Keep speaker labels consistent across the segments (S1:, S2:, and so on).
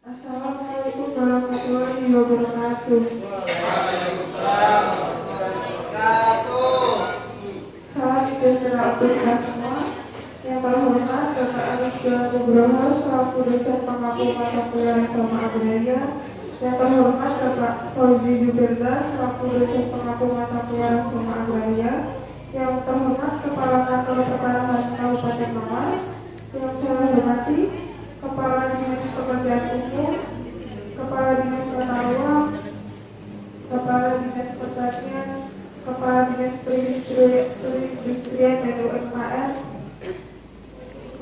S1: Assalamualaikum warahmatullahi wabarakatuh.
S2: Waalaikumsalam warahmatullahi wabarakatuh.
S1: Salam sejahtera untuk kita semua. Yang terhormat Bapak Arisga Nugroho selaku dosen pengampu mata kuliah Reforma Agraria. Yang terhormat Bapak Fauzi Juberda selaku dosen pengampu mata kuliah Reforma Agraria. Yang terhormat Kepala Kantor Pertanahan Kabupaten Malang. Yang saya hormati Kepala Dinas Pekerjaan Umum, Kepala Dinas Tata Ruang, Kepala Dinas Pertanian, Kepala Dinas Perindustrian dan UMKM,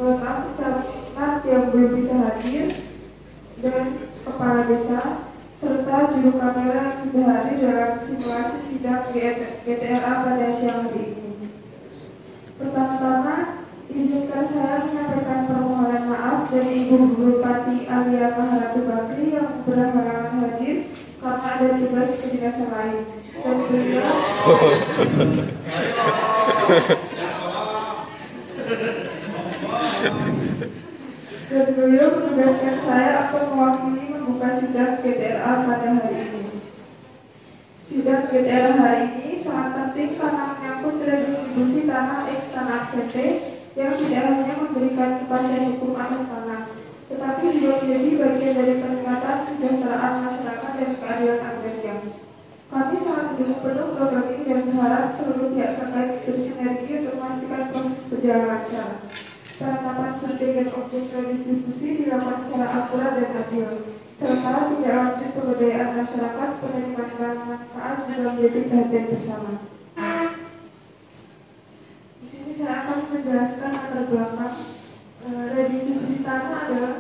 S1: mohon maaf camat yang belum bisa hadir, dan Kepala Desa, serta juru kamera yang sudah hadir dalam simulasi sidang GTRA pada siang hari ini. Pertama-tama, izinkan saya menyampaikan permohonan maaf dari Ibu Bupati Alia Maharatu Bakri yang berhalangan hadir karena ada tugas kedinasan lain. Dan beliau menugaskan saya untuk mewakili membuka sidang GTRA pada hari ini. Sidang GTRA hari ini sangat penting karena menyangkut redistribusi tanah ex tanah aksente yang tidak hanya memberikan kepastian hukum atas tanah, tetapi juga menjadi bagian dari peningkatan kesejahteraan masyarakat dan keadilan agraria. Kami sangat mendukung penuh program ini dan berharap seluruh pihak terkait bersinergi untuk memastikan proses berjalan lancar. Penetapan subjek dan objek redistribusi dilakukan secara akurat dan adil, serta tidak lanjut pemberdayaan masyarakat penerimaan manfaat juga menjadi perhatian bersama. Di sini saya akan menjelaskan latar belakang. Redistribusi tanah adalah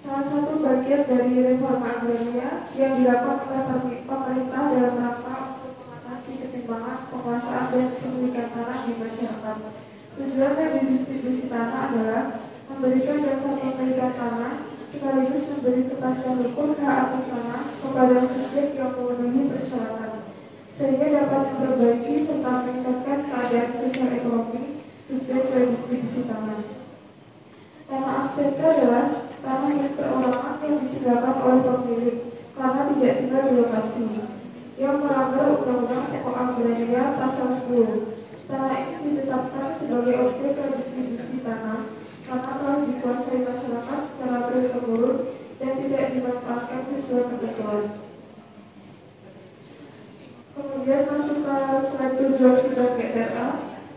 S1: salah satu bagian dari reforma agraria yang dilakukan oleh pemerintah dalam rangka untuk mengatasi ketimpangan penguasaan dan pemilikan tanah di masyarakat. Tujuan redistribusi tanah adalah memberikan dasar pemilikan tanah sekaligus memberi kepastian hukum hak atas tanah kepada subjek yang memenuhi persyaratan, sehingga dapat memperbaiki serta meningkatkan keadaan sosial ekonomi subjek redistribusi tanah. Tanah aksesnya adalah tanah milik perorangan yang ditinggalkan oleh pemilik karena tidak tinggal di lokasi, yang melanggar Undang-Undang Pokok Agraria Pasal 10. Tanah ini ditetapkan sebagai objek redistribusi tanah karena telah dikuasai masyarakat secara turun-temurun dan tidak dimanfaatkan sesuai ketentuan. Kemudian masuk ke slide tujuan sidang GTRA.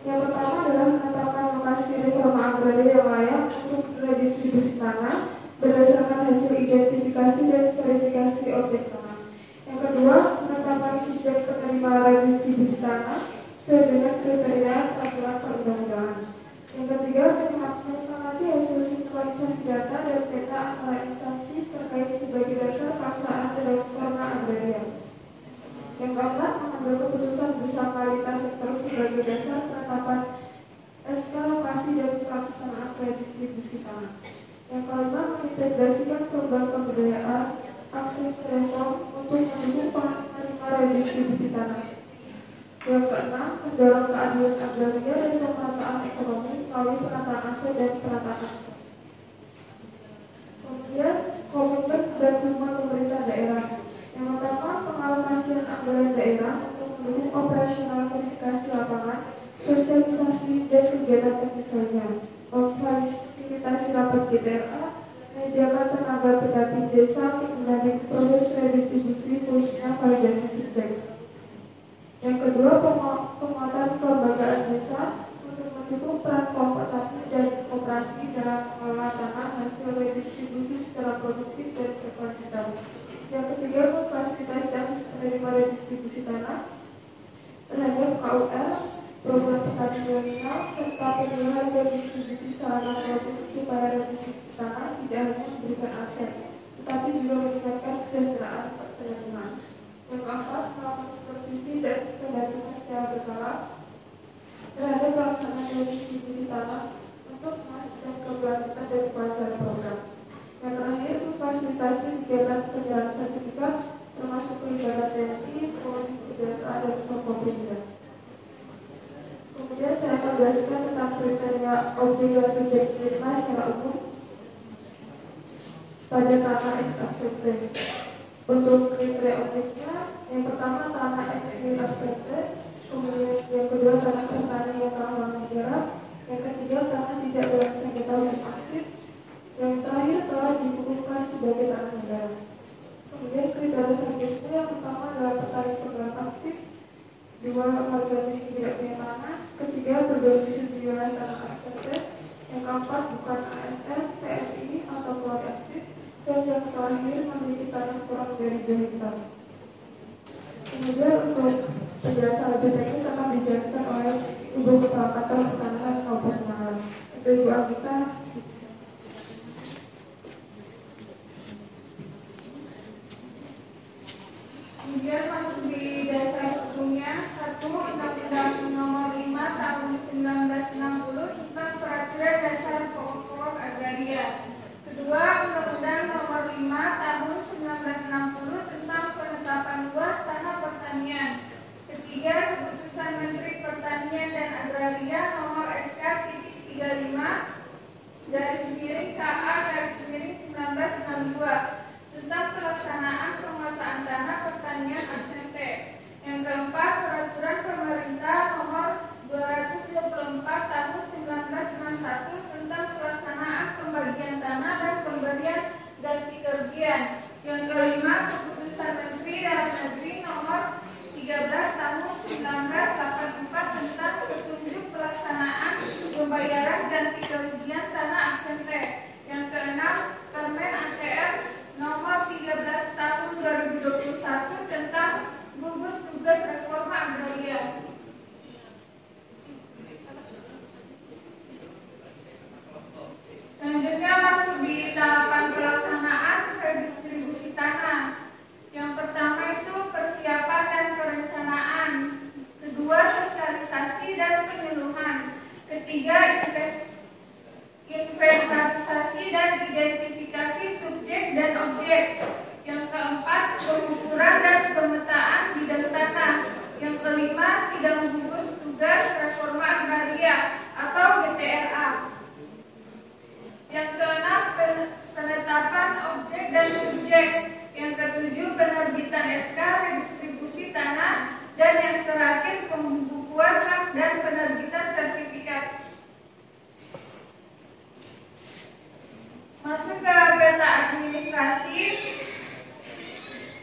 S1: Yang pertama adalah menetapkan lokasi reforma agraria yang layak untuk redistribusi tanah berdasarkan hasil identifikasi dan verifikasi objek tanah. Yang kedua, menetapkan subjek penerima redistribusi tanah sesuai dengan kriteria peraturan perundang-undangan. Yang ketiga, mencermati hasil sinkronisasi data dan peta antara instansi terkait sebagai dasar pelaksanaan reforma agraria. Yang keempat, mengambil keputusan bersama lintas sektor sebagai dasar penetapan SK lokasi dan pelaksanaan redistribusi tanah. Yang kelima, mengintegrasikan program pemberdayaan akses reform untuk mendukung penerima redistribusi tanah. Yang keenam, mendorong keadilan agraria dan pemerataan ekonomi melalui penataan aset dan penataan akses. Kemudian, komitmen dan dukungan pemerintah daerah. Yang pertama, pengalokasian anggaran daerah untuk mendukung operasional verifikasi lapangan, sosialisasi dan kegiatan teknis lainnya, memfasilitasi rapat GTRA, menyediakan tenaga pendamping desa untuk mendampingi proses redistribusi khususnya validasi subjek. Yang kedua, penguatan kelembagaan desa untuk mendukung peran kelompok tani dan koperasi dalam mengelola tanah hasil redistribusi secara produktif dan berkelanjutan. Yang ketiga, memfasilitasi penerima redistribusi tanah terhadap KUR, program petani milenial, serta pemilihan redistribusi sarana produksi supaya redistribusi tanah tidak hanya memberikan aset, tetapi juga meningkatkan kesejahteraan penerima. Yang keempat, melakukan supervisi dan pendampingan secara berkala terhadap pelaksanaan redistribusi tanah untuk memastikan keberlanjutan dan kelancaran program. Yang terakhir, memfasilitasi kegiatan penyerahan sertifikat termasuk pelibatan TNI, Polri, Kejaksaan, dan Forkopimda. Kemudian saya akan jelaskan tentang kriteria objek dan subjek penerima secara umum. pada tanah ex absente. Untuk kriteria objeknya, yang pertama tanah ex absente, kemudian yang kedua tanah pertanian yang telah menyerap, yang ketiga tanah tidak dalam sengketa hukum aktif, yang terakhir telah dikukuhkan sebagai tanah negara. Kemudian kriteria selanjutnya yang pertama adalah petani penggarap aktif, dua warga miskin tidak punya tanah, ketiga berdomisili di wilayah tanah absente, yang keempat bukan ASN, PMI atau keluarga aktif, dan yang terakhir memiliki tanah kurang dari 2 hektar. Kemudian untuk penjelasan lebih teknis akan dijelaskan oleh Ibu Kepala Kantor Pertanahan Kabupaten Malang. Untuk Ibu Agita.
S3: Kemudian masuk di dasar hukumnya, 1. Undang-Undang Nomor 5 Tahun 1960 tentang Peraturan Dasar Pokok-pokok Agraria. Kedua, Undang-Undang Nomor 5 Tahun 1960 tentang Penetapan Luas Tanah Pertanian. Ketiga, Keputusan Menteri Pertanian dan Agraria Nomor SK-35-KA-1962 tentang pelaksanaan penguasaan tanah pertanian absente. Yang keempat, Peraturan Pemerintah Nomor 224 Tahun 1961 tentang pelaksanaan pembagian tanah dan pemberian ganti kerugian. Yang kelima, Keputusan Menteri Dalam Negeri Nomor 13 Tahun 1984 tentang petunjuk pelaksanaan pembayaran ganti kerugian tanah absente. Yang keenam, Permen ATR Nomor 13 Tahun 2021 tentang gugus tugas reforma agraria. Selanjutnya masuk di tahapan pelaksanaan redistribusi tanah. Yang pertama itu persiapan dan perencanaan. Kedua, sosialisasi dan penyuluhan. Ketiga, inventarisasi dan identifikasi subjek dan objek. Yang keempat, pengukuran dan pemetaan bidang tanah. Yang kelima, sidang gugus tugas reforma agraria atau GTRA. Yang keenam, penetapan objek dan subjek. Yang ketujuh, penerbitan SK redistribusi tanah. Dan yang terakhir, pembukuan hak dan penerbitan sertifikat. Masuk ke peta administrasi.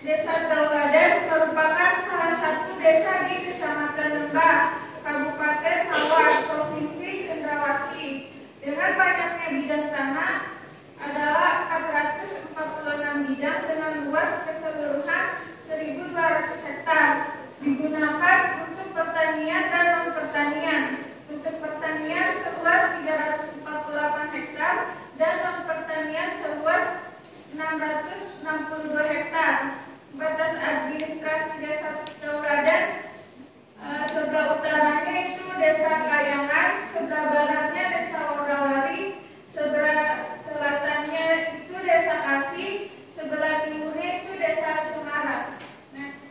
S3: Desa Tauladan merupakan salah satu desa di Kecamatan Lembah, Kabupaten Mawar, Provinsi Cendrawasih. Dengan banyaknya bidang tanah adalah 446 bidang dengan luas keseluruhan 1.200 hektar. Digunakan untuk pertanian dan non-pertanian. Untuk pertanian seluas 348 hektar dan non-pertanian seluas 662 hektar. Batas administrasi Desa Tauladan sebelah utaranya itu Desa Kayangan, sebelah baratnya Desa Wogawari, sebelah selatannya itu Desa Kasih, sebelah timurnya itu Desa Cemara. Next.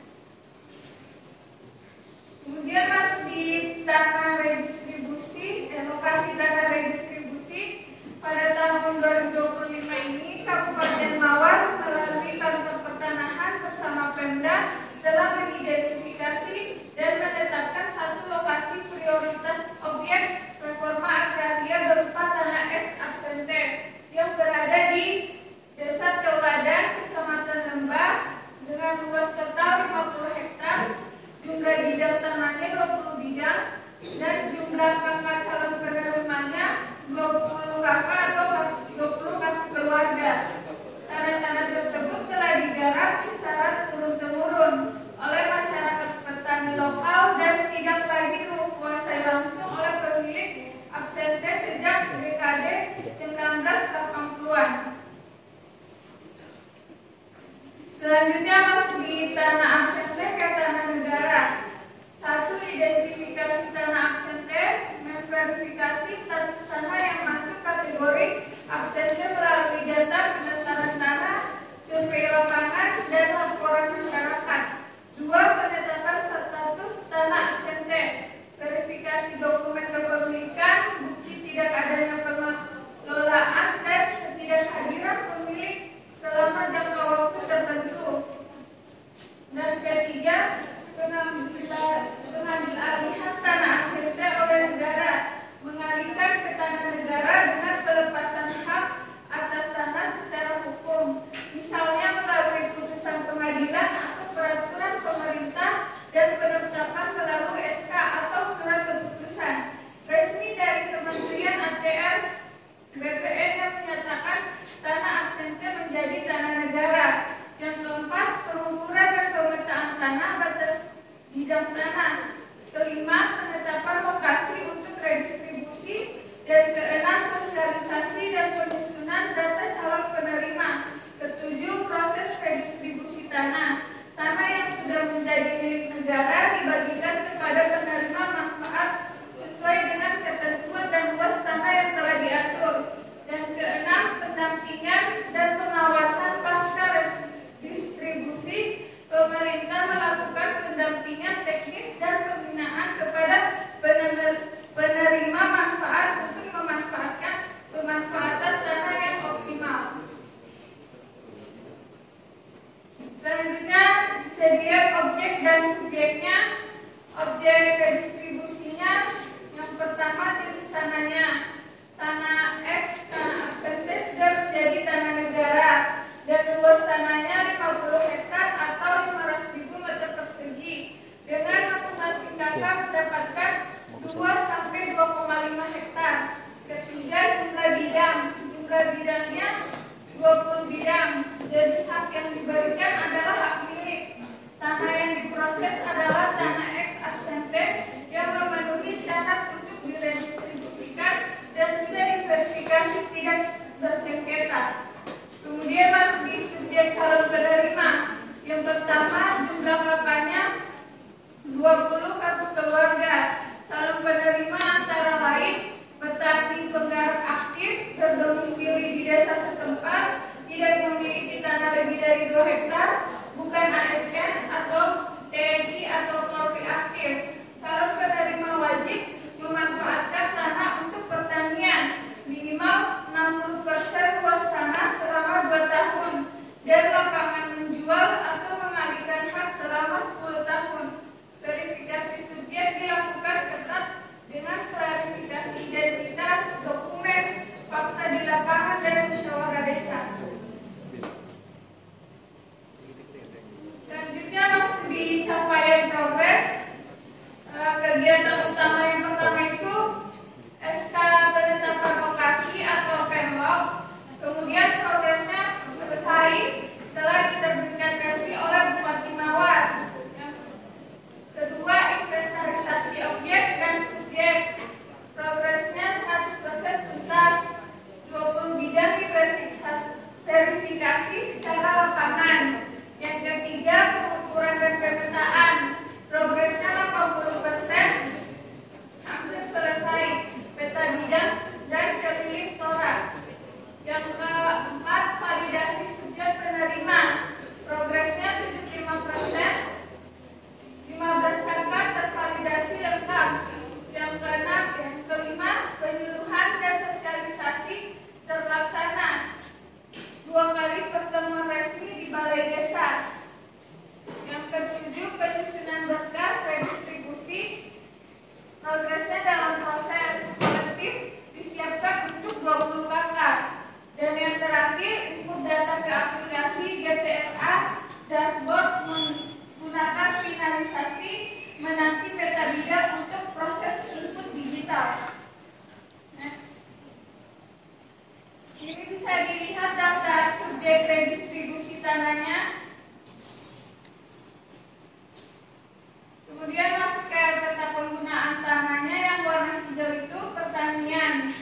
S3: Kemudian masuk di tanah redistribusi, lokasi tanah redistribusi. Pada tahun 2025 ini, Kabupaten Mawar melalui Kantor Pertanahan bersama Pemda telah mengidentifikasi dan menetapkan satu lokasi prioritas objek reforma agraria berupa tanah ex absente yang berada di Desa Tauladan, Kecamatan Lembah dengan luas total 50 hektar, jumlah bidang tanahnya 20 bidang, dan jumlah kakak calon penerimanya 20 kakak atau 20 kakak keluarga. Tanah-tanah tersebut telah digarap secara turun-temurun oleh masyarakat petani lokal dan tidak lagi dikuasai langsung oleh pemilik absente sejak dekade 1980-an. Selanjutnya masuk di tanah absente ke tanah negara. 1. Identifikasi tanah absente, memverifikasi status tanah yang masuk kategori absente melalui data pendaftaran tanah, survei lapangan, dan laporan masyarakat. 2. Penetapan status tanah absente, verifikasi dokumen kepemilikan, bukti tidak adanya pengelolaan dan ketidakhadiran pemilik dan pengawasan pasca distribusi, pemerintah melakukan pendampingan teknis dan pembinaan kepada penerima manfaat untuk memanfaatkan pemanfaatan tanah yang optimal. Selanjutnya, sedia objek dan subjeknya. Objek redistribusinya, yang pertama jenis tanahnya. Tanah X, tanah absente sudah menjadi tanah negara dan luas tanahnya 50 hektar atau 500.000 meter persegi dengan masing-masing kakak mendapatkan 2 sampai 2,5 hektar. Ketiga, jumlah bidang. Jumlah bidangnya 20 bidang. Jenis hak yang diberikan adalah hak milik. Tanah yang diproses adalah tanah X absente yang memenuhi syarat untuk diredistribusikan dan sudah diverifikasi tidak bersengketa. Kemudian masuk di subjek calon penerima. Yang pertama, jumlah kakaknya 20 kartu keluarga. Calon penerima antara lain petani penggarap aktif, berdomisili di desa setempat, tidak memiliki tanah lebih dari 2 hektar, bukan ASN atau TNI atau Polri aktif. Calon penerima wajib memanfaatkan tanah untuk pertanian minimal 60% luas tanah selama 2 tahun dan lapangan menjual atau mengalihkan hak selama 10 tahun. Verifikasi subjek dilakukan ketat dengan klarifikasi identitas, dokumen, fakta di lapangan dan musyawarah desa. Selanjutnya masuk di capaian progres. Kegiatan utama yang pertama itu SK penetapan lokasi atau penlok. Kemudian progresnya selesai telah diterbitkan resmi oleh Bupati Mawar. Yang kedua, inventarisasi objek dan subjek. Progresnya 100% tuntas. 20 bidang diverifikasi secara lapangan. Yang ketiga, pengukuran dan pemetaan. Progresnya 80%, hampir selesai. Peta bidang dan keliling torak. Yang keempat, validasi subjek penerima. Progresnya 75%, 15 kakak tervalidasi lengkap. Yang keenam, yang kelima, penyuluhan dan sosialisasi terlaksana. 2 kali pertemuan resmi di balai desa. Yang ketujuh, penyusunan berkas redistribusi. Progresnya dalam proses kolektif disiapkan untuk 20 kakak. Dan yang terakhir, input data ke aplikasi GTRA dashboard menggunakan finalisasi menanti peta bidang untuk proses input digital. Ini bisa dilihat daftar subjek redistribusi tanahnya. Kemudian masuk ke peta penggunaan tanahnya, yang warna hijau itu pertanian.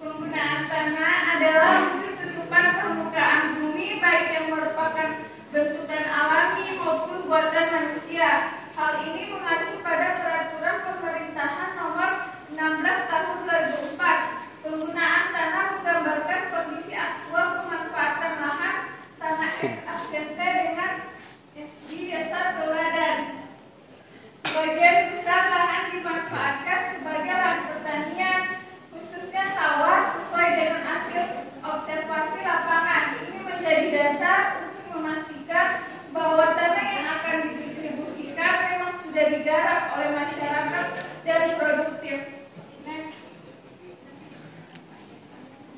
S3: Penggunaan tanah adalah wujud tutupan permukaan bumi baik yang merupakan bentukan alami maupun buatan manusia. Hal ini mengacu pada peraturan pemerintahan nomor 16 tahun 2004. Penggunaan tanah menggambarkan kondisi aktual pemanfaatan lahan tanah absente dengan di desa teladan. Sebagian besar lahan dimanfaatkan sebagai lahan pertanian, khususnya sawah, sesuai dengan hasil observasi lapangan. Ini menjadi dasar untuk memastikan bahwa tanah yang akan didistribusikan memang sudah digarap oleh masyarakat dan produktif. Next.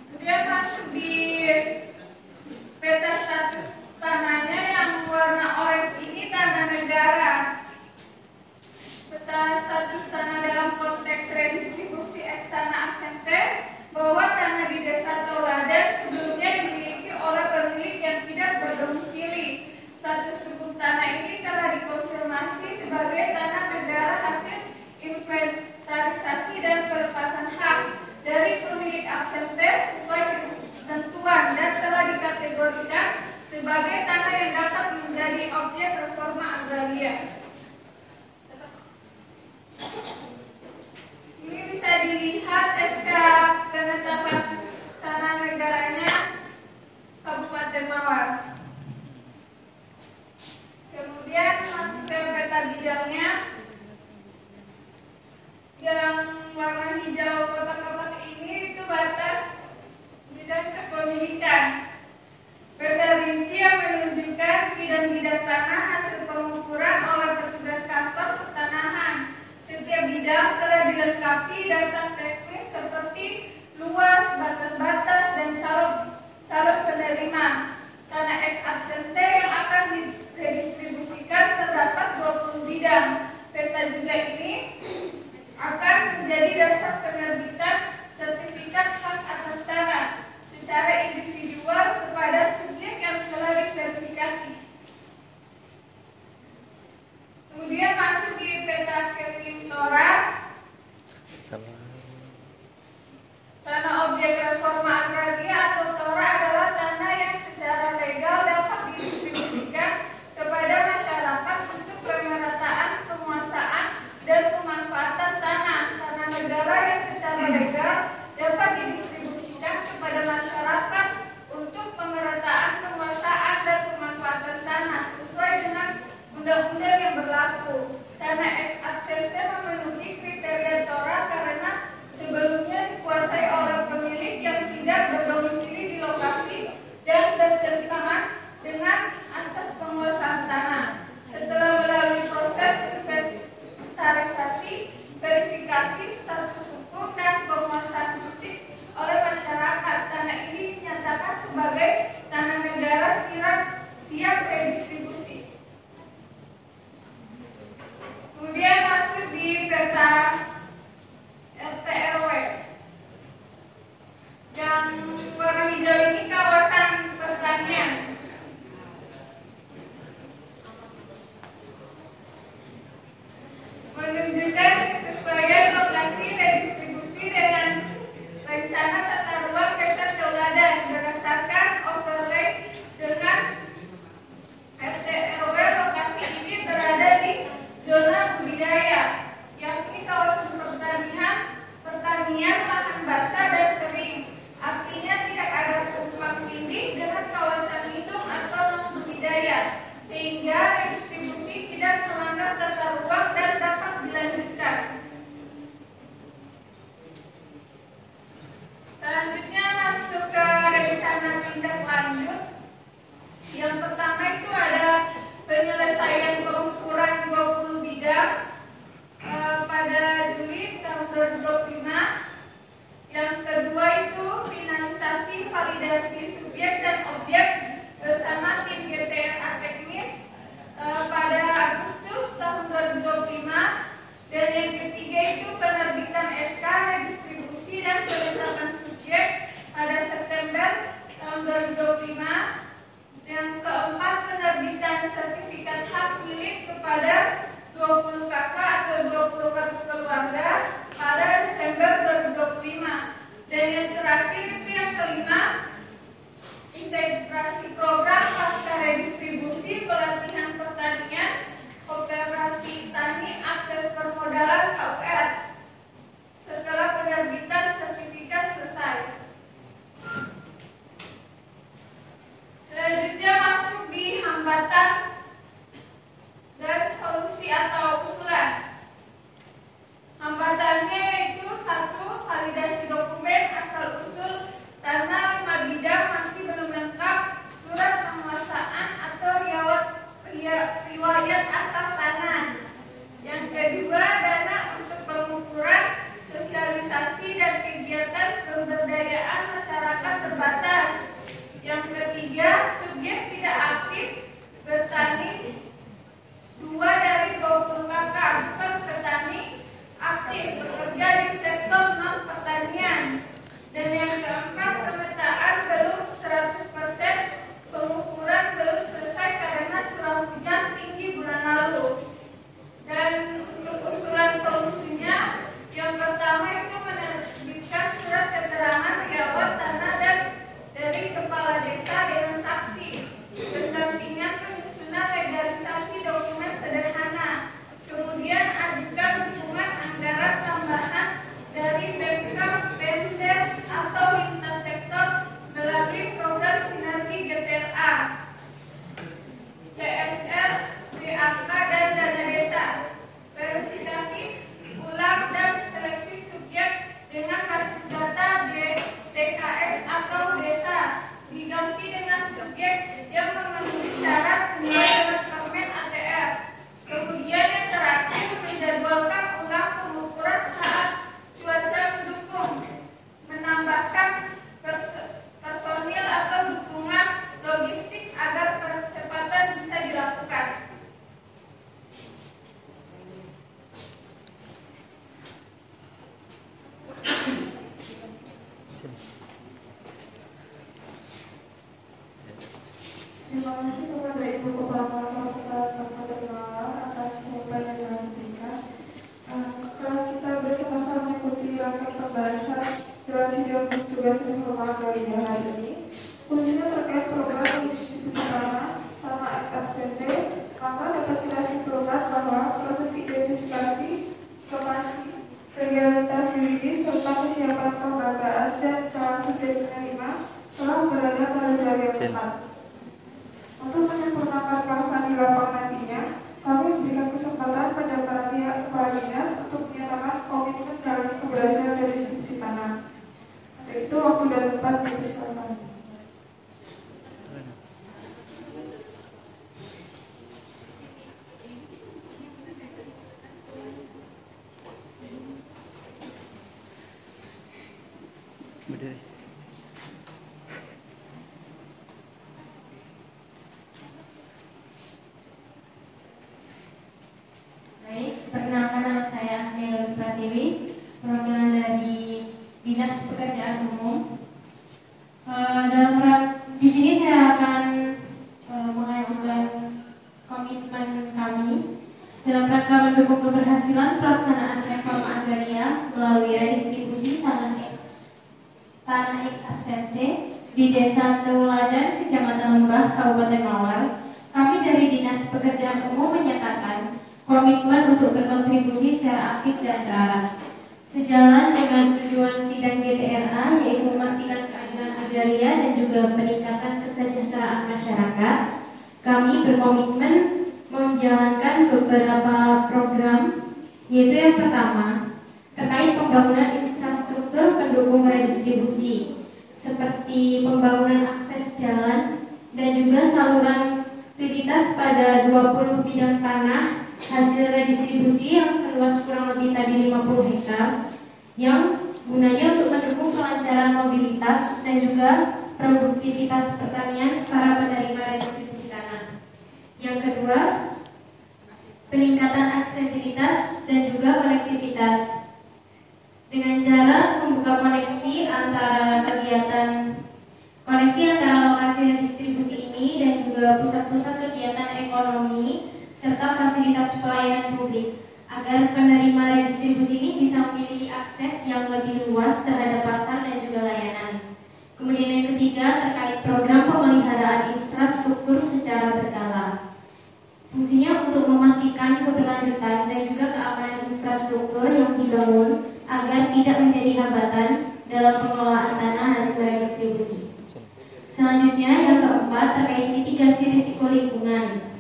S3: Kemudian masuk di peta status tanahnya, yang warna orange ini tanah negara. Peta status tanah dalam konteks redistribusi eks tanah absente, bahwa tanah di desa Toladan sebelumnya dimiliki oleh pemilik yang tidak berdomisili. Status hukum tanah ini telah dikonfirmasi sebagai tanah negara hasil inventarisasi dan pelepasan hak dari pemilik absente sesuai ketentuan dan telah dikategorikan sebagai tanah yang dapat menjadi objek reforma agraria. Ini bisa dilihat SK penetapan tanah negaranya. bidang telah dilengkapi data teknis seperti luas, batas-batas, dan calon penerima. Tanah ex absente yang akan diredistribusikan terdapat 20 bidang. Peta juga ini akan menjadi dasar penerbitan sertifikat hak atas tanah secara individual kepada subjek yang telah diverifikasi. Kemudian masuk di peta keliling Tora. Tanah objek reforma agraria atau Tora adalah tanah yang secara legal dapat didistribusikan kepada masyarakat untuk pemerataan, penguasaan, dan pemanfaatan tanah. Tanah negara yang secara legal dapat didistribusikan kepada masyarakat untuk pemerataan, penguasaan, dan pemanfaatan tanah sesuai dengan undang-undang yang berlaku. Tanah ex absente memenuhi kriteria Tora karena sebelumnya dikuasai oleh pemilik yang tidak berdomisili di lokasi dan bertentangan dengan asas penguasaan tanah. Setelah melalui proses inventarisasi, verifikasi status hukum dan penguasaan fisik oleh masyarakat, tanah ini dinyatakan sebagai tanah negara siap redistribusi. Kemudian masuk di peta RT RW. Yang warna hijau ini kawasan pertanian. Menunjukkan kesesuaian lokasi redistribusi dengan rencana tata ruang desa Tauladan berdasarkan overlay dengan RT RW. Lokasi ini berada di zona budidaya, yakni kawasan pertanian, lahan basah dan kering. Artinya tidak ada tumpang tindih dengan kawasan lindung atau non budidaya, sehingga redistribusi tidak melanggar tata ruang dan dapat dilanjutkan. Selanjutnya masuk ke rencana tindak lanjut. Yang pertama itu ada penyelesaian pengukuran 20 bidang pada Juli tahun 2025. Yang kedua itu finalisasi validasi subjek dan objek bersama tim GTRA teknis pada Agustus tahun 2025. Dan yang ketiga itu penerbitan SK redistribusi dan penetapan subjek pada September tahun 2025. Yang keempat penerbitan sertifikat hak milik kepada 20 KK atau 20 kartu keluarga pada Desember 2025. Dan yang terakhir itu yang kelima, integrasi program pasca redistribusi pelatihan pertanian, operasi tani, akses permodalan KUR setelah penerbitan sertifikat selesai. Selanjutnya masuk di hambatan dan solusi atau usulan. Hambatannya itu 1. Validasi dokumen asal usul tanah 5
S1: Terima kasih kepada Ibu Kepala Polsek Kabupaten Malang atas jawaban yang telah diberikan. Setelah kita bersama-sama mengikuti rangkaian pembahasan durasi gugus tugas reforma agraria hari ini, khususnya terkait program distribusi tanah ex absente, maka dapat kita simpulkan bahwa proses identifikasi lokasi, legalitas juridis serta kesiapan kelembagaan dan calon subjek penerima telah berada pada jalur yang tepat. Untuk menyempurnakan pelaksanaan di lapangan nantinya, kami memberikan kesempatan pada para pihak kepala dinas untuk menyatakan komitmen dalam keberhasilan dari distribusi tanah. Untuk itu, waktu dan tempat dipersilakan.
S4: Baik, perkenalkan nama saya Nela Pratiwi, perwakilan dari Dinas Pekerjaan Umum. Di sini saya akan mengajukan komitmen kami dalam rangka mendukung keberhasilan pelaksanaan reforma agraria melalui redistribusi tanah ex absente di Desa Teuladan, Kecamatan Lembah, Kabupaten Mawar. Kami dari Dinas Pekerjaan Umum menyatakan komitmen untuk berkontribusi secara aktif dan terarah. Sejalan dengan tujuan sidang GTRA, yaitu memastikan keadilan agraria dan juga peningkatan kesejahteraan masyarakat, kami berkomitmen menjalankan beberapa program, yaitu yang pertama, terkait pembangunan infrastruktur pendukung redistribusi, seperti pembangunan akses jalan dan juga saluran utilitas pada 20 bidang tanah hasil redistribusi yang seluas kurang lebih tadi 50 hektar yang gunanya untuk mendukung kelancaran mobilitas dan juga produktivitas pertanian para penerima redistribusi tanah. Yang kedua, peningkatan aksesibilitas dan juga konektivitas dengan cara membuka koneksi antara lokasi redistribusi ini dan juga pusat-pusat kegiatan ekonomi serta fasilitas pelayanan publik agar penerima redistribusi ini bisa memiliki akses yang lebih luas terhadap pasar dan juga layanan. Kemudian yang ketiga, terkait program pemeliharaan infrastruktur secara berkala. Fungsinya untuk memastikan keberlanjutan dan juga keamanan infrastruktur yang dibangun agar tidak menjadi hambatan dalam pengelolaan tanah hasil redistribusi. Selanjutnya, yang keempat, terkait mitigasi risiko lingkungan.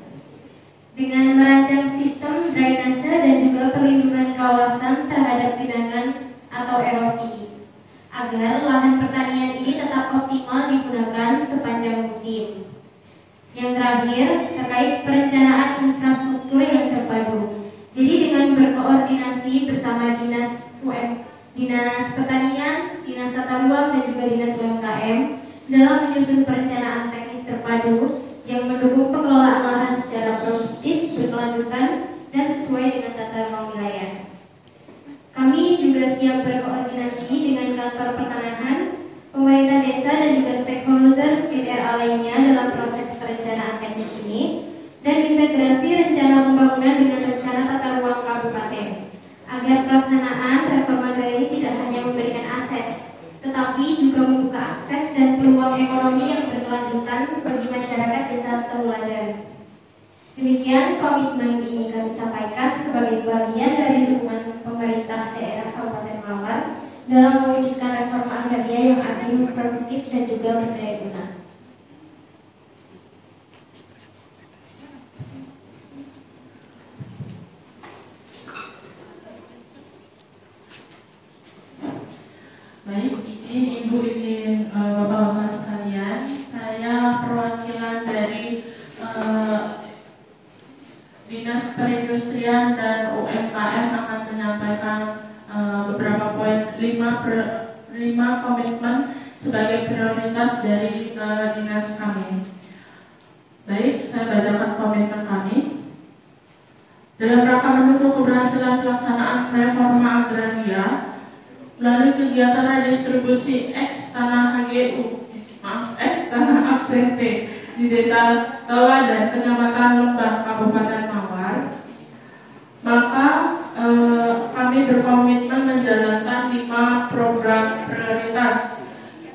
S4: Dengan merancang sistem drainase dan juga perlindungan kawasan terhadap genangan atau erosi, agar lahan pertanian ini tetap optimal digunakan sepanjang musim. Yang terakhir, terkait perencanaan infrastruktur yang terpadu. Jadi dengan berkoordinasi bersama Dinas Pertanian, Dinas Tata Ruang dan juga Dinas UMKM dalam menyusun perencanaan teknis terpadu yang mendukung pengelolaan lahan secara produktif, berkelanjutan, dan sesuai dengan tata ruang wilayah. Kami juga siap berkoordinasi dengan kantor pertanahan, pemerintah desa, dan juga stakeholder GTRA lainnya dalam proses perencanaan teknis ini, dan integrasi rencana pembangunan dengan rencana tata ruang kabupaten, agar pelaksanaan reforma agraria tidak hanya memberikan aset, tetapi juga membuka akses dan peluang ekonomi yang berkelanjutan bagi masyarakat Desa Teuladan. Demikian komitmen ini kami sampaikan sebagai bagian dari dukungan pemerintah daerah Kabupaten Mawar dalam mewujudkan reforma agraria yang adil, produktif, dan juga berdaya guna.
S5: Baik, izin Bapak-Bapak sekalian, saya perwakilan dari Dinas Perindustrian dan UMKM akan menyampaikan beberapa poin 5 komitmen sebagai prioritas dari dinas kami. Baik, saya bacakan komitmen kami. Dalam rangka mendukung keberhasilan pelaksanaan reforma agraria melalui kegiatan redistribusi ex tanah absente di Desa Tewa dan Kecamatan Lembang, Kabupaten Mawar, maka kami berkomitmen menjalankan 5 program prioritas,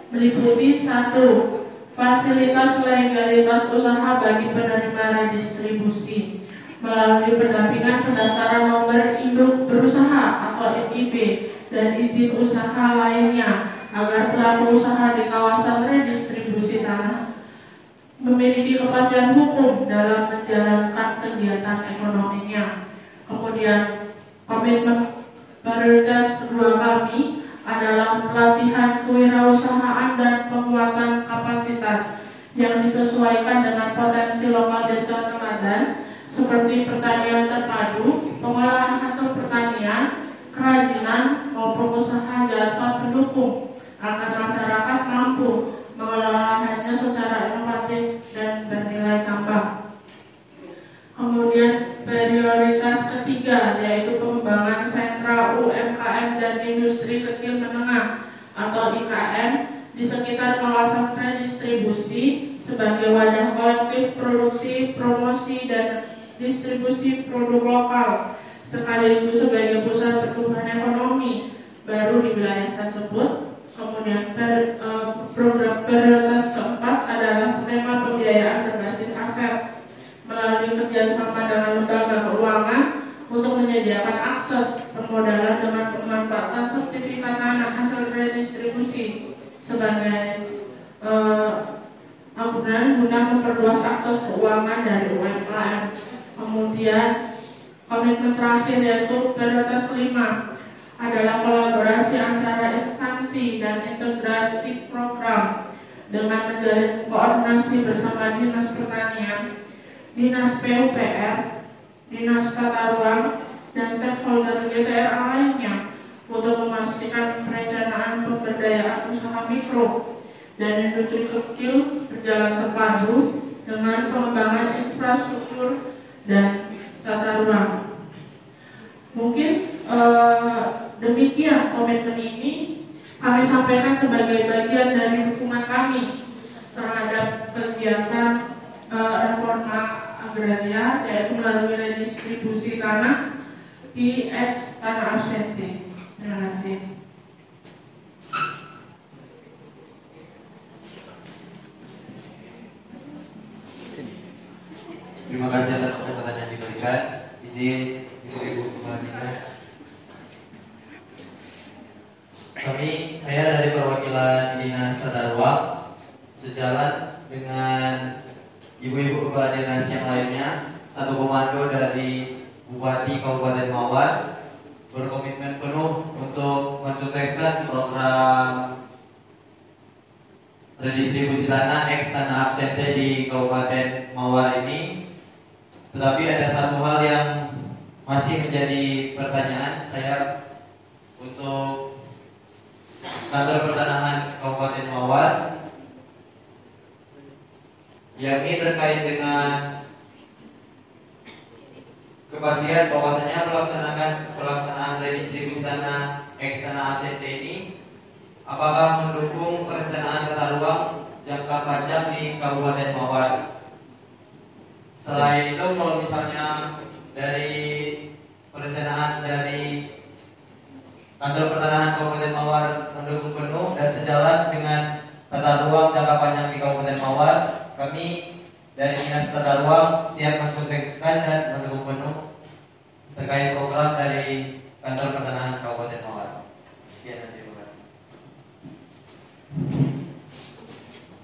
S5: meliputi 1. Fasilitas legalitas usaha bagi penerima redistribusi melalui pendampingan pendaftaran nomor induk berusaha atau NIB dan izin usaha lainnya agar pelaku usaha di kawasan redistribusi tanah memiliki kepastian hukum dalam menjalankan kegiatan ekonominya. Kemudian komitmen prioritas kedua kami adalah pelatihan kewirausahaan dan penguatan kapasitas yang disesuaikan dengan potensi lokal desa teladan seperti pertanian terpadu, pengolahan hasil pertanian, kerajinan maupun usaha jasa pendukung agar masyarakat mampu mengelola lahannya secara inovatif dan bernilai tambah. Kemudian prioritas ketiga yaitu pengembangan sentra UMKM dan industri kecil menengah atau IKM di sekitar kawasan redistribusi sebagai wadah kolektif produksi, promosi, dan distribusi produk lokal sekaligus sebagai pusat pertumbuhan ekonomi baru di wilayah tersebut. Kemudian program prioritas keempat adalah skema pembiayaan berbasis aset melalui kerjasama dengan lembaga keuangan untuk menyediakan akses permodalan dengan pemanfaatan sertifikat tanah hasil redistribusi sebagai guna memperluas akses keuangan dari UMKM. Kemudian komitmen terakhir yaitu prioritas kelima adalah kolaborasi antara instansi dan integrasi program dengan menjalin koordinasi bersama Dinas Pertanian, Dinas PUPR, Dinas Tata Ruang, dan stakeholder GTRA lainnya untuk memastikan perencanaan pemberdayaan usaha mikro dan industri kecil berjalan terpadu dengan pengembangan infrastruktur dan tata ruang. Mungkin demikian komitmen ini kami sampaikan sebagai bagian dari dukungan kami terhadap kegiatan reforma agraria yaitu melalui redistribusi tanah di ex tanah absente. Terima kasih.
S2: Terima kasih atas kesempatan yang diberikan. Izin Ibu-Ibu Kepala Dinas. Saya dari perwakilan Dinas Tata Ruang sejalan dengan Ibu-Ibu Kepala Dinas yang lainnya, satu komando dari Bupati Kabupaten Mawar berkomitmen penuh untuk mensukseskan program redistribusi tanah ex tanah absente di Kabupaten Mawar ini. Tetapi ada satu hal yang masih menjadi pertanyaan saya untuk kantor pertanahan Kabupaten Mawar, yakni terkait dengan kepastian bahwasanya pelaksanaan redistribusi tanah ex tanah absente ini apakah mendukung perencanaan tata ruang jangka panjang di Kabupaten Mawar. Selain itu, kalau misalnya dari perencanaan dari kantor pertanahan Kabupaten Mawar mendukung penuh dan sejalan dengan tata ruang jangka panjang di Kabupaten Mawar, kami dari Dinas Tata Ruang siap mensukseskan dan mendukung penuh terkait program dari kantor pertanahan Kabupaten Mawar. Sekian dan terima kasih.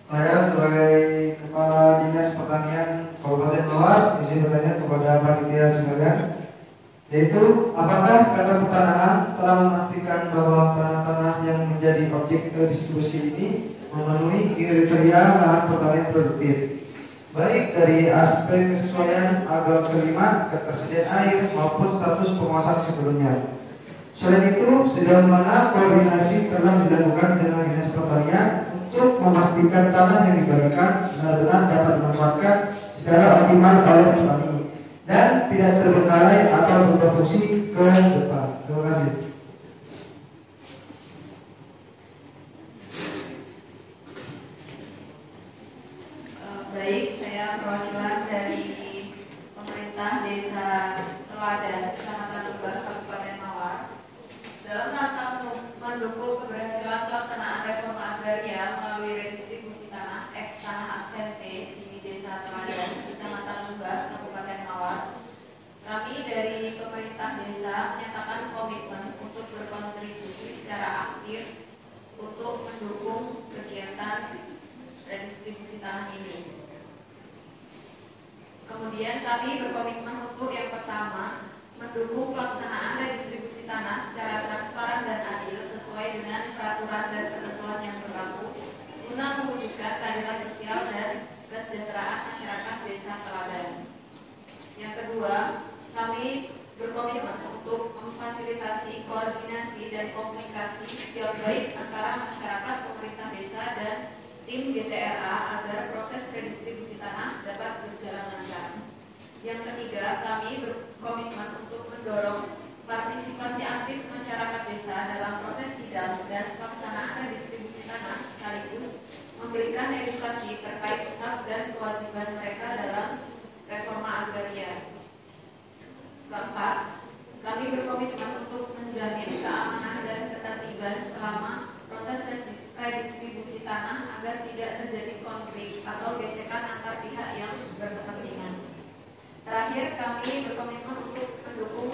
S6: Saya sebagai Kepala Dinas Pertanian Kabupaten Mawar izin bertanya kepada panitia sekalian, yaitu apakah kantor pertanahan telah memastikan bahwa tanah-tanah yang menjadi objek distribusi ini memenuhi kriteria lahan pertanian produktif, baik dari aspek kesesuaian agroklimat, ketersediaan air maupun status penguasaan sebelumnya. Selain itu, sejauh mana koordinasi telah dilakukan dengan Dinas Pertanian untuk memastikan tanah yang dibagikan benar-benar dapat dimanfaatkan secara optimal oleh petani dan tidak terbengkalai atau berfungsi ke depan. Terima kasih.
S7: Baik, saya perwakilan dari pemerintah Desa Teladan, Kecamatan Lebak, Kabupaten Mawar. Dalam rangka mendukung keberhasilan pelaksanaan reforma agraria melalui redistribusi tanah ex tanah aksente di Desa Teladan, Kecamatan Lebak, Kabupaten Mawar, kami dari pemerintah desa menyatakan komitmen untuk berkontribusi secara aktif untuk mendukung kegiatan redistribusi tanah ini. Kemudian kami berkomitmen untuk yang pertama, mendukung pelaksanaan redistribusi tanah secara transparan dan adil sesuai dengan peraturan dan ketentuan yang berlaku guna mewujudkan keadilan sosial dan kesejahteraan masyarakat Desa Teladan. Yang kedua, kami berkomitmen untuk memfasilitasi koordinasi dan komunikasi yang baik antara masyarakat, pemerintah desa, dan tim GTRA agar proses redistribusi tanah dapat berjalan lancar. Yang ketiga, kami berkomitmen untuk mendorong partisipasi aktif masyarakat desa dalam proses sidang dan pelaksanaan redistribusi tanah sekaligus memberikan edukasi terkait hak dan kewajiban mereka dalam reforma agraria. Keempat, kami berkomitmen untuk menjamin keamanan dan ketertiban selama proses redistribusi tanah agar tidak terjadi konflik atau gesekan antar pihak yang berkepentingan. Terakhir, kami berkomitmen untuk mendukung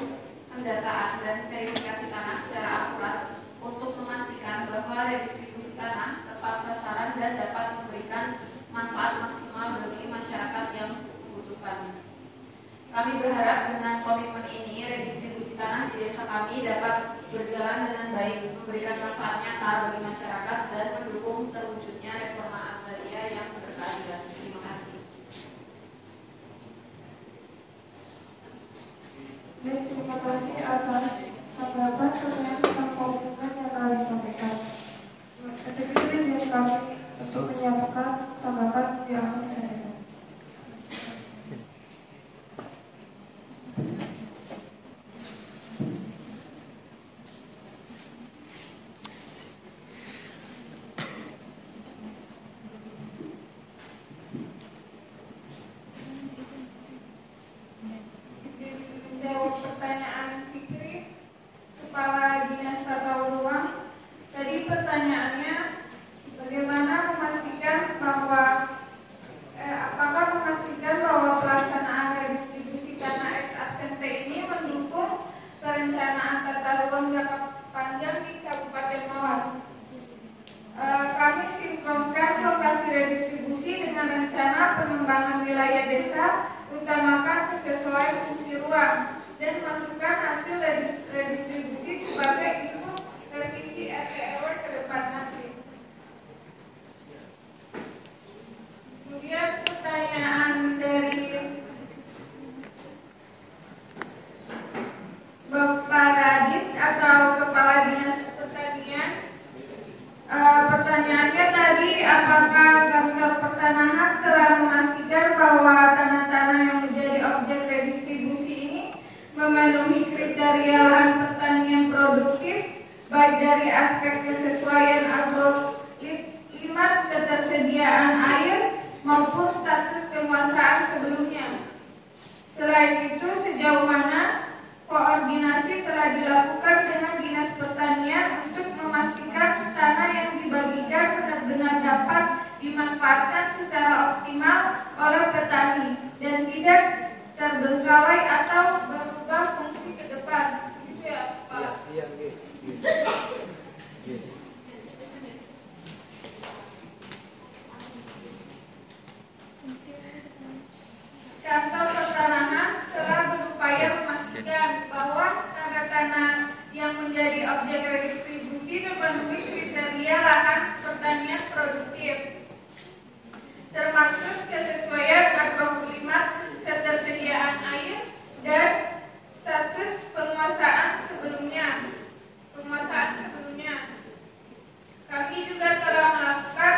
S7: pendataan dan verifikasi tanah secara akurat untuk memastikan bahwa redistribusi tanah tepat sasaran dan dapat memberikan manfaat maksimal bagi masyarakat yang membutuhkan. Kami berharap dengan komitmen ini, redistribusi tanah di desa kami dapat berjalan dengan baik, memberikan manfaat nyata bagi masyarakat, dan mendukung terwujudnya reforma agraria yang berkeadilan. Terima kasih.
S1: Baik, terima kasih atas tanggapan pertanyaan tentang komitmen yang telah disampaikan. Untuk itu, izin kami untuk menyampaikan tanggapan yang akan disampaikan.
S3: Menjawab pertanyaan Fikri, Kepala Dinas Tata Ruang. Tadi pertanyaannya, bagaimana memastikan bahwa apakah memastikan bahwa pelaksanaan redistribusi tanah ex absente ini mendukung perencanaan tata ruang jangka panjang di Kabupaten Mawar. Kami sinkronkan lokasi redistribusi dengan rencana pengembangan wilayah desa, utamakan kesesuaian fungsi ruang, dan masukkan hasil redistribusi sebagai input revisi RT/RW ke depan nanti. Kemudian pertanyaan dari Bapak Radit atau Kepala Dinas Pertanian. Pertanyaannya tadi, apakah Kantor Pertanahan telah memastikan bahwa tanah-tanah yang menjadi objek redistribusi ini memenuhi kriteria lahan pertanian produktif, baik dari aspek kesesuaian agroklimat, ketersediaan air, maupun status penguasaan sebelumnya. Selain itu, sejauh mana koordinasi telah dilakukan dengan Dinas Pertanian untuk memastikan tanah yang dibagikan benar-benar dapat dimanfaatkan secara optimal oleh petani dan tidak terbengkalai atau berubah fungsi ke depan. Itu ya, Pak. Kantor Pertanahan telah berupaya memastikan bahwa tanah-tanah yang menjadi objek redistribusi memenuhi kriteria lahan pertanian produktif, termasuk kesesuaian agroklimat, ketersediaan air, dan status penguasaan sebelumnya. Kami juga telah melakukan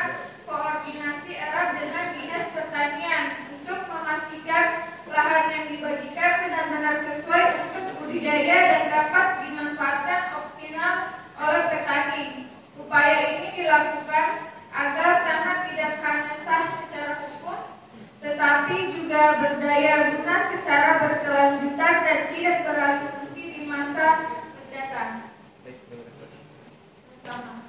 S3: koordinasi erat dengan Dinas Pertanian untuk memastikan lahan yang dibagikan benar-benar sesuai untuk budidaya dan dapat dimanfaatkan optimal oleh petani. Upaya ini dilakukan agar tanah tetapi juga berdaya guna secara berkelanjutan dan tidak beralih di masa mendatang. Sama.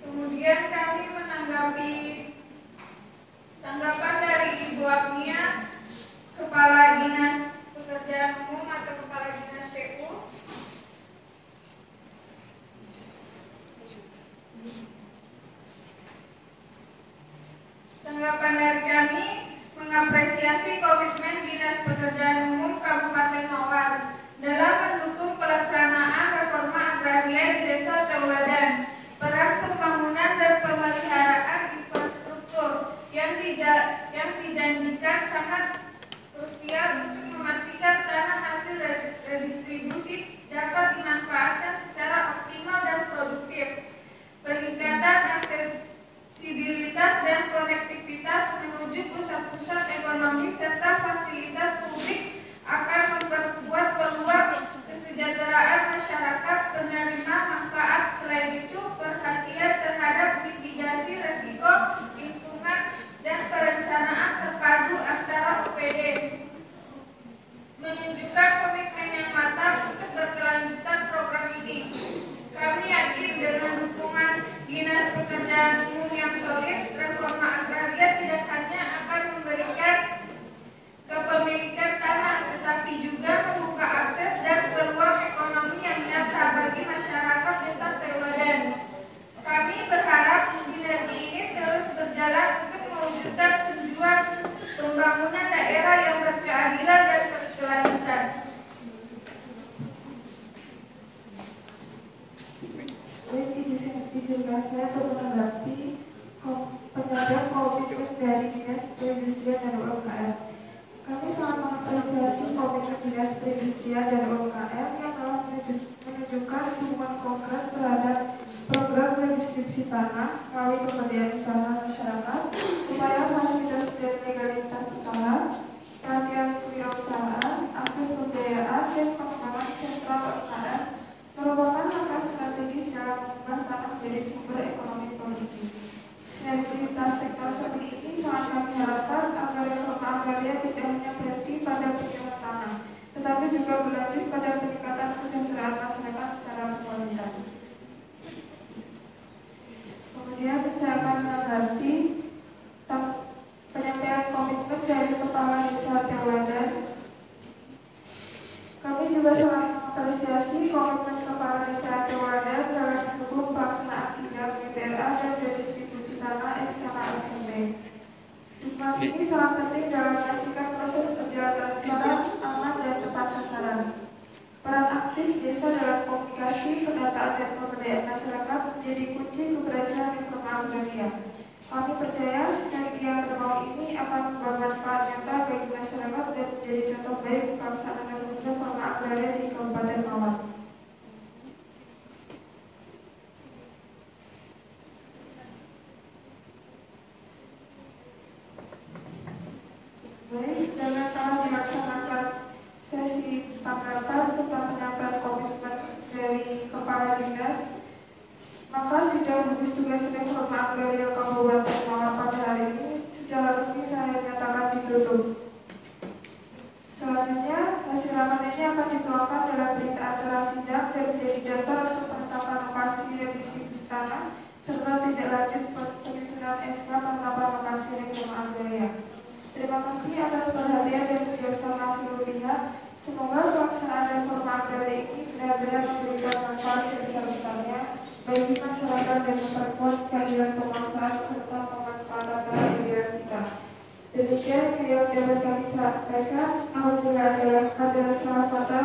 S3: Kemudian kami menanggapi tanggapan dari Ibu Agnia, Kepala Dinas Pekerjaan Umum atau Kepala Dinas PU. Tanggapan dari kami mengapresiasi komitmen Dinas Pekerjaan Umum Kabupaten Mawar dalam mendukung pelaksanaan reforma agraria di Desa Tauladan. Peran pembangunan dan pemeliharaan infrastruktur yang dijanjikan sangat krusial untuk memastikan tanah hasil redistribusi dapat dimanfaatkan secara optimal dan produktif. Peningkatan aksesibilitas dan konektivitas menuju pusat-pusat ekonomi serta fasilitas publik akan memperkuat peluang kesejahteraan masyarakat penerima manfaat. Selain itu, perhatian terhadap mitigasi resiko lingkungan dan perencanaan terpadu antara OPD menunjukkan komitmen yang matang untuk berkelanjutan program ini. Kami yakin dengan dukungan Dinas Pekerjaan Umum yang solid, reforma agraria tidak hanya akan memberikan kepemilikan tanah, tetapi juga membuka akses dan peluang ekonomi yang nyata bagi masyarakat Desa Tauladan. Kami berharap sinergi ini terus berjalan untuk mewujudkan tujuan pembangunan daerah yang berkeadilan dan berkelanjutan.
S1: Baik, izinkan saya untuk menanggapi penyampaian komitmen dari Dinas Perindustrian dan UMKM. Kami sangat mengapresiasi komitmen Dinas Perindustrian dan UMKM yang telah menunjukkan dukungan konkret terhadap program redistribusi tanah melalui pemberdayaan usaha masyarakat, upaya fasilitas dan legalitas usaha, pelatihan kewirausahaan, akses pembiayaan, dan pengembangan sentra UMKM merupakan langkah strategis dalam mengubah tanah menjadi sumber ekonomi produktif. Sinergitas sektor seperti ini sangat kami harapkan agar reforma agraria tidak hanya berhenti pada penjualan tanah, tetapi juga berlanjut pada peningkatan kesejahteraan masyarakat secara berkelanjutan. Kemudian saya akan menanggapi penyampaian komitmen dari Kepala Desa Tauladan. Kami juga sangat mengapresiasi komitmen Kepala Desa Tauladan dalam mendukung pelaksanaan sidang BPRA dan redistribusi tanah eksternal SMP. Dukungan ini sangat penting dalam memastikan proses berjalan transparan, aman, dan tepat sasaran. Peran aktif desa dalam komunikasi, pendataan, dan pemberdayaan masyarakat menjadi kunci keberhasilan reforma agraria. Kami percaya sinergi yang terbangun ini akan membawa manfaat nyata bagi masyarakat dan menjadi contoh baik pelaksanaan reforma agraria di Kabupaten Mawar. Baik, dengan telah dilaksanakan sesi tanggapan serta penyampaian komitmen dari Kepala Dinas, maka sidang gugus tugas reforma agraria Kabupaten Mawar pada hari ini secara resmi saya nyatakan ditutup. Selanjutnya, hasil rapat ini akan dituangkan dalam berita acara sidang dan menjadi dasar untuk penetapan lokasi redistribusi tanah serta tindak lanjut penyusunan SK penetapan lokasi reforma agraria. Terima kasih atas perhatian dan kerjasama seluruh pihak. Semoga pelaksanaan reforma agraria ini benar-benar memberikan manfaat sebesar-besarnya bagi masyarakat dan memperkuat keadilan penguasaan serta pemanfaatan tanah kita. Demikian yang dapat kami sampaikan. Apabila ada salah kata